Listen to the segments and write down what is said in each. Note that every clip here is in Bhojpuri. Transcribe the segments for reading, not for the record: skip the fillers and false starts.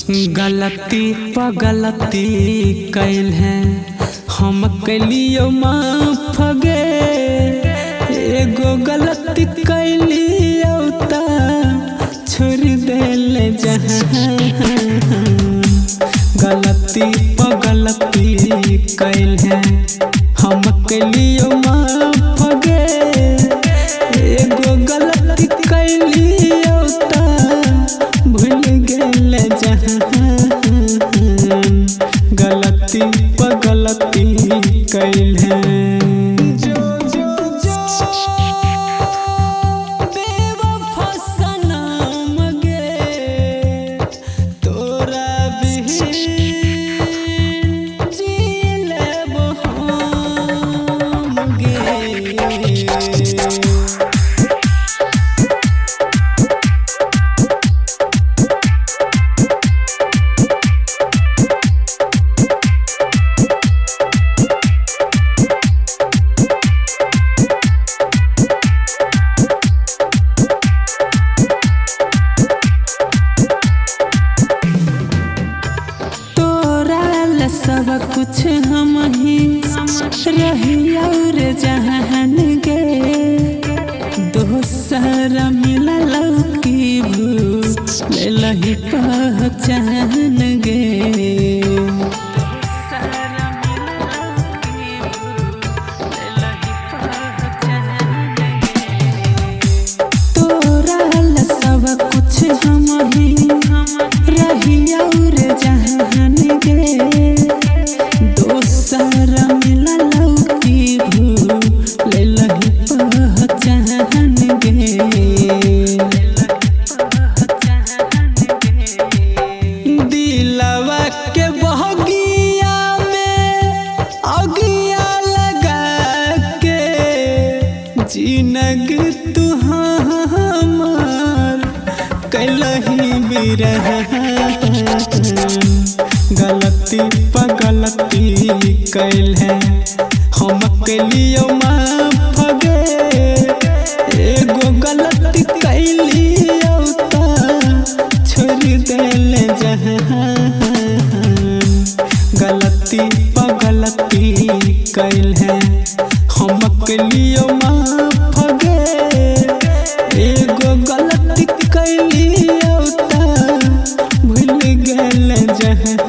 गलती पर गलती कैल है हम कैलियो माफ गे। एगो गलती कैलियो ता छोड़ देले जहां। गलती पर गलती कैल है हम कैलियो माफ गे। एगो गलती कैलियो ता भूल गेले जहां। गलती पर गलती कैल है। सब कुछ हम ही रही और जहान गे। दोसर मिलल की भूल ही पहचान गे। तोरा सब कुछ हम ही रही और जहान गे। दिलवा के बहगिया में अगिया लगा के जिंदगी तू हमार कैलही बिरह। गलती पर गलती कैल है हम कैलियो माफ गे। एगो गलती कैलियो ता छोड़ देले जहां। गलती पर गलती कैल है हम कैलियो माफ गे। एगो गलती कैलियो ता भूल गेले जहां।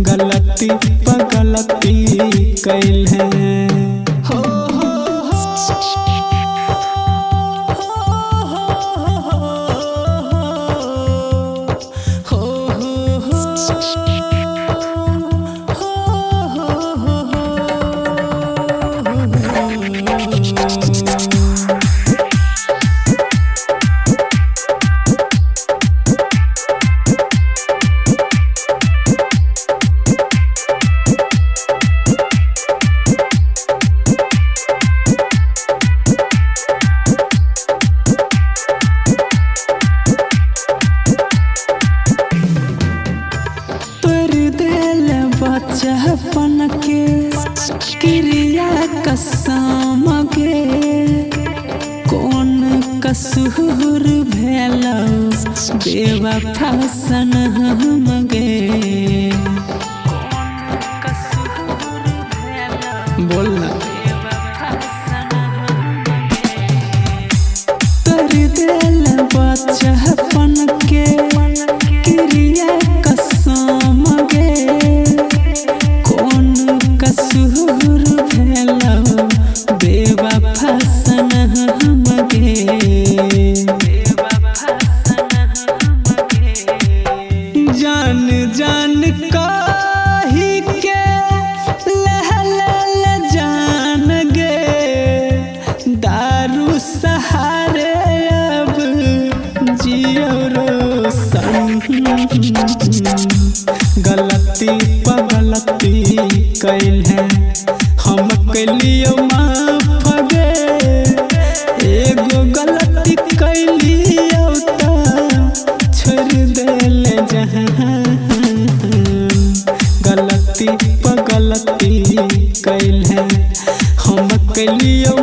गलती पर गलती कैल है। बचपन के क्रिया कसम गे। कौन कसूर भेलो बेवफा सनम गे। बोलना तर दिल बचपन के क्रिया कसम गे। कसूर भेलो बेवफा सनम गे। जान जान कही के लहल जान गे। दारू सहारे अब जियो रोशन। गलती पर गलती कैल है हम कैलियो माफ गे। एगो गलती कैलियो ता छोड़ देले जहां। गलती पर गलती कैल है हम कैलियो।